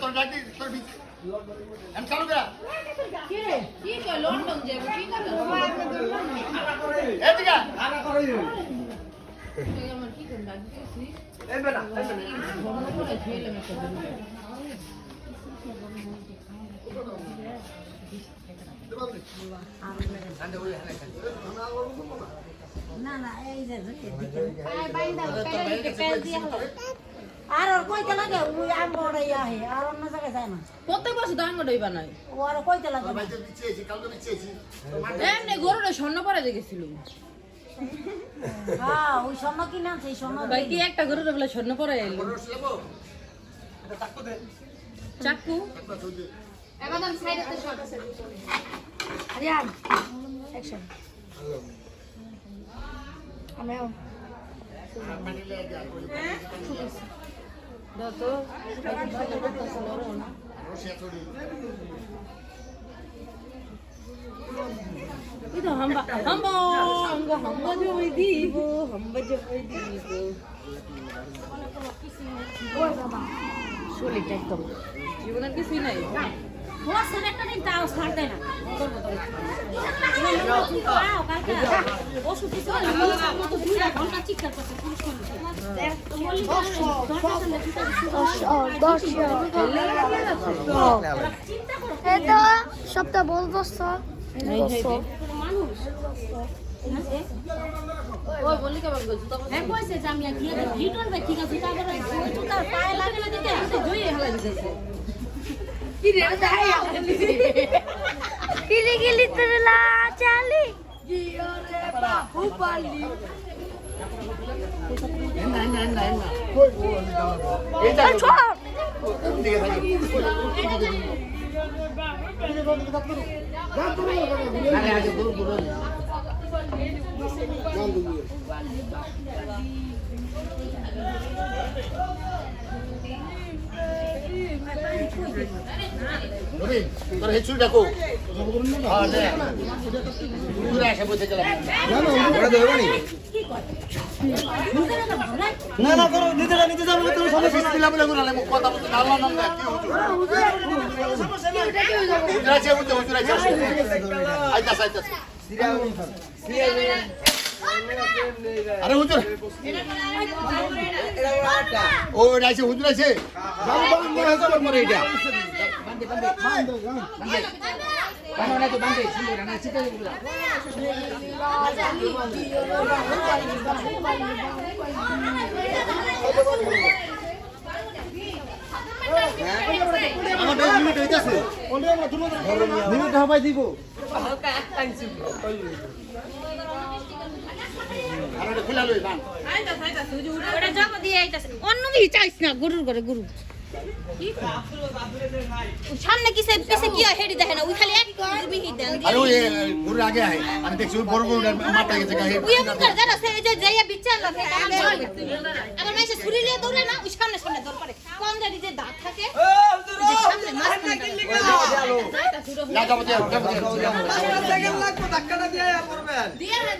তোর ডাকি তোর আমি চালু করা কি রে কি কই লন্ডন যাবো কি করে এদিকে আনা করে তুই আমার কি করে ডাকছিস এই বেটা বন্ধ করে খেলাম একটা দিন না না এই যে আই বাইন্দা তেল দিয়ে আর ওর কইতে লাগে ওই আম বড়াই আহে আর অন্য জায়গায় যায় না প্রত্যেক বছর তো আঙ্গুটাই বানাই ও আর কইতে লাগে ভাই তো বিছিয়েছি কাল তো বিছিয়েছি এমনি গরুরে স্বর্ণ পরে দেখেছিল হ্যাঁ ওই স্বর্ণ কিনে আনছে এই স্বর্ণ ভাই কি একটা গরুরে বলে স্বর্ণ পরে এলো রস লেবো এটা চাকু দে চাকু একটা সুজি একদম সাইডে শট আছে আরিয়ান অ্যাকশন আমি পানিলে দিয়া করি দাও তো রসিয়া ছড়ি এই তো হাম্বা হাম্বা হাম্বা হাম্বা জয় দিব হাম্বা জয় দিব ওই বাবা চলে একদম জীবনের কিছুই নাই বসের একটা দিন তাও ছাড় দেয় না কালকে ওষুধ দিতে মতো 2 ঘন্টা চিৎকার করতে পুলিশ এটা সবটা বলবো মানুষ ওই বললি কেমন বলছো তখন হ্যাঁ কইছে যে আমি গিয়ে রিটার্ন ব্যাক ঠিক আছে তারপরে জুতা পায়ে লাগে না দিতে জয়ী হেলা দিতেছে কি রে যাই গিলি গিলি তেলা চালি জিওরে বাহু পালি এইটা ছোট দিকে থাকি আরে আগে গুরু গুরু নবীন তোর হেচুরি ডাকো হ্যাঁ নে পুরা এসে বসে গেলাম না না করো নিতে যাবো তুমি সমস্যা দিলাম বলে গুনালে মুখ কথা বলতে আল্লাহ নাম দে কি হুজুর আছে হুজুর আছে আইতাস আইতাস আরে হুজুর ও রাইছে হুজুর আছে মরে এটা বান্দে বান্দে বান্দে বান্দে তো বান্দে ছিল না চিতে গুলা আমাদের লিমিট হইতাছে মিনিট হবাই দিব হালকা এক টাইম ছিল আরে খুলা লই বান আইতা আইতা তুই উড়ে ওটা জব দিয়ে আইতাছে অন্য কিছু চাইছ না গরুর করে গরু সামনে কিসে পিছে কি হয় হেডি দেখে না ওই খালি এক বিহি দেন আরে ওই গুরু আগে আয় আমি দেখছি ওই বড় গরুটার মাথা গেছে গায়ে ওই এমন করে জানা সে যে যাইয়া বিচার লাগে আমার মাইসে ছুরি নিয়ে দৌড়ে না ওই সামনে সামনে দৌড় করে কোন জানি যে দাঁত থাকে যে সামনে মাছ না যাবো যাবো সাইকেল লাগবে ধাক্কাটা দিয়ে পড়বেন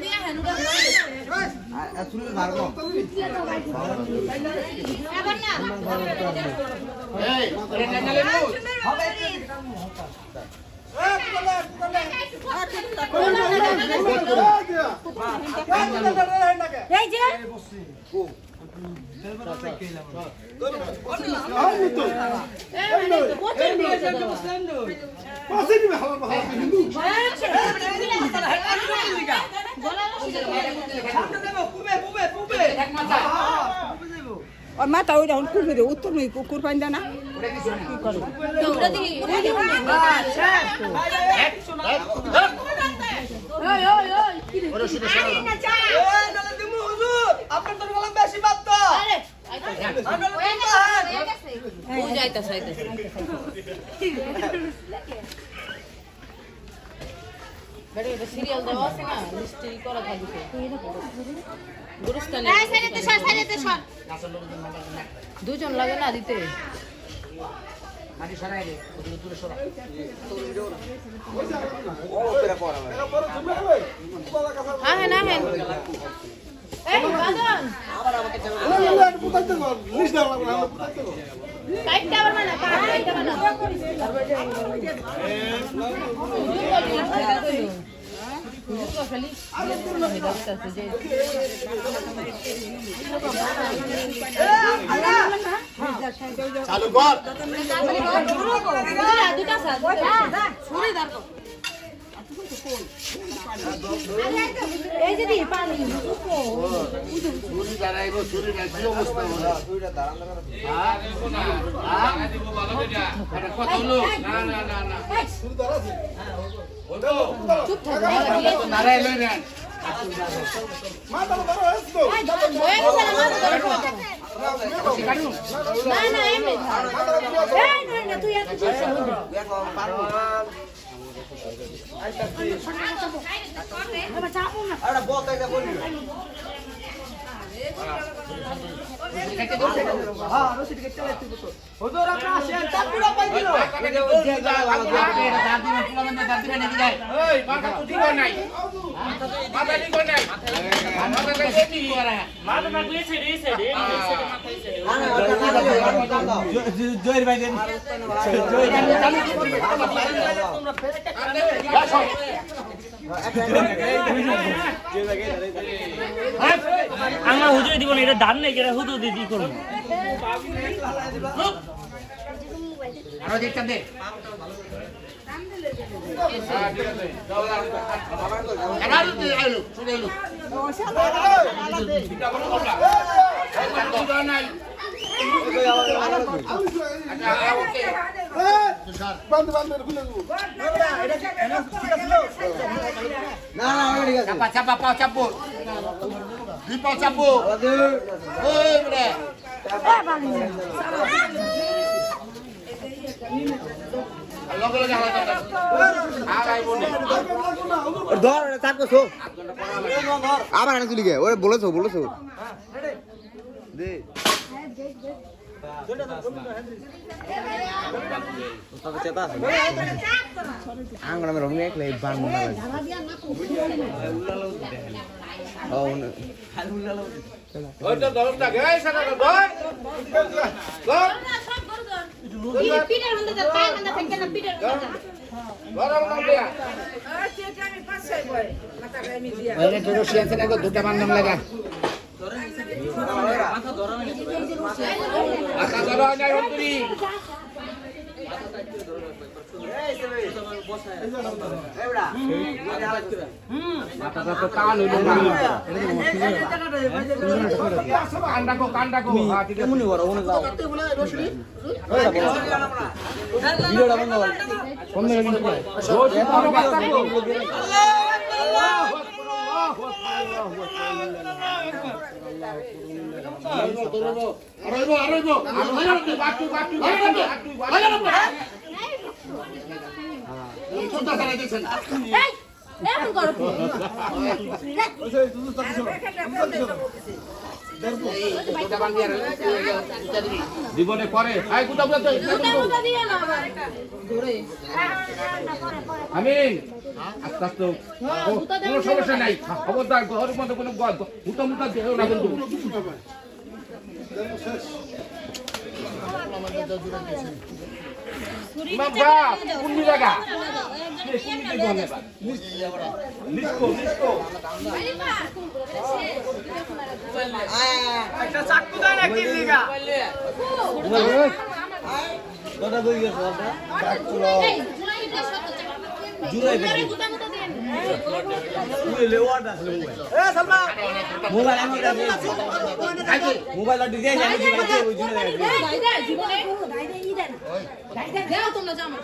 দিয়া হ্যাঁ তুমি মারবো এবার না এই রে নালে নু এই যে और माता ओइरा हुन कुकुर रे उत्तर नै कुकुर पाइँदा ना তোমরা দিকে ওই ওই ওই কি রে ওরে শুনে শুনে আরে ও যাইতা সাইতা বড় বড় সিরিয়াল দেওয়া আছে না মিস্ট্রি করা থাকে গুরুস্থানে এই সাইডে সর দুজন লাগে না দিতে মাটি সরাই দে দূরে সরা হ্যাঁ হ্যাঁ না হ্যাঁ এই বাদন আবার আমাকে কাইটটা আবার মানে কাইটটা মানে চালু কর দুটা এই যে দিয়ে পানি চুরি দাঁড়াইব চুরি না কি অবস্থা হলো কত লোক না না না না নারাই লই না না এমনি না তুই এত আরে বল এটা বলি হ্যাঁ রশিদ কে চলে তুই তো হুজুর আপনি আসেন তা পুরো পাই দিল এই মাথা তো দিব নাই মাথা দিব নাই মাথা কাছে কি করা জয়ের ভাই দেন আমরা হুজুরে দিব না, এটা দান নেই, এটা হুজুর দিদি করবো। আরো দেখতে দে না না ঠিক আছে চাপা চাপা পাও চাপো দুই পাও চাপো ওই বড় লগে লগে হালা আগাই বনে ধর চাপ করছো আবার আনে তুলি গে ওরে বলেছো দে আঙ্গনা মে রঙে একলে বান মনা ওই তো দরটা গায় সাদা ধর ধর পিটার মধ্যে যা পায় না ফেকে না পিটার মধ্যে ধর নাম দেয়া আরে তোর সিয়াছে না দুটা মান নাম লাগা মাথা ধরা নাই হতুরি মাথাটা তো কান হইলো না কান ডাকো হ্যাঁ ঠিক আছে মনি বড় ওনে যাও ভিডিওটা বন্ধ কর কোন দিকে কিন্তু রোজ বড় বাচ্চা এমন করো জীবনে করে দিয়ে না ধরে আমি আস্তে আস্তে কোনো সমস্যা নাই খবরদার ঘরের মধ্যে কোনো হুটা মুটা দেহ না কিন্তু বাবা কোন জায়গা একটা চাকু দাও না কি লিগা দাদা কই গেছে দাদা জুলাই বেশি তুই লেওয়াট আসলে মোবাইল এ সালমা মোবাইল আমার কাছে মোবাইল ডিজাইন আমি দিতে ওই জন্য জীবনে দাও তোমরা জামা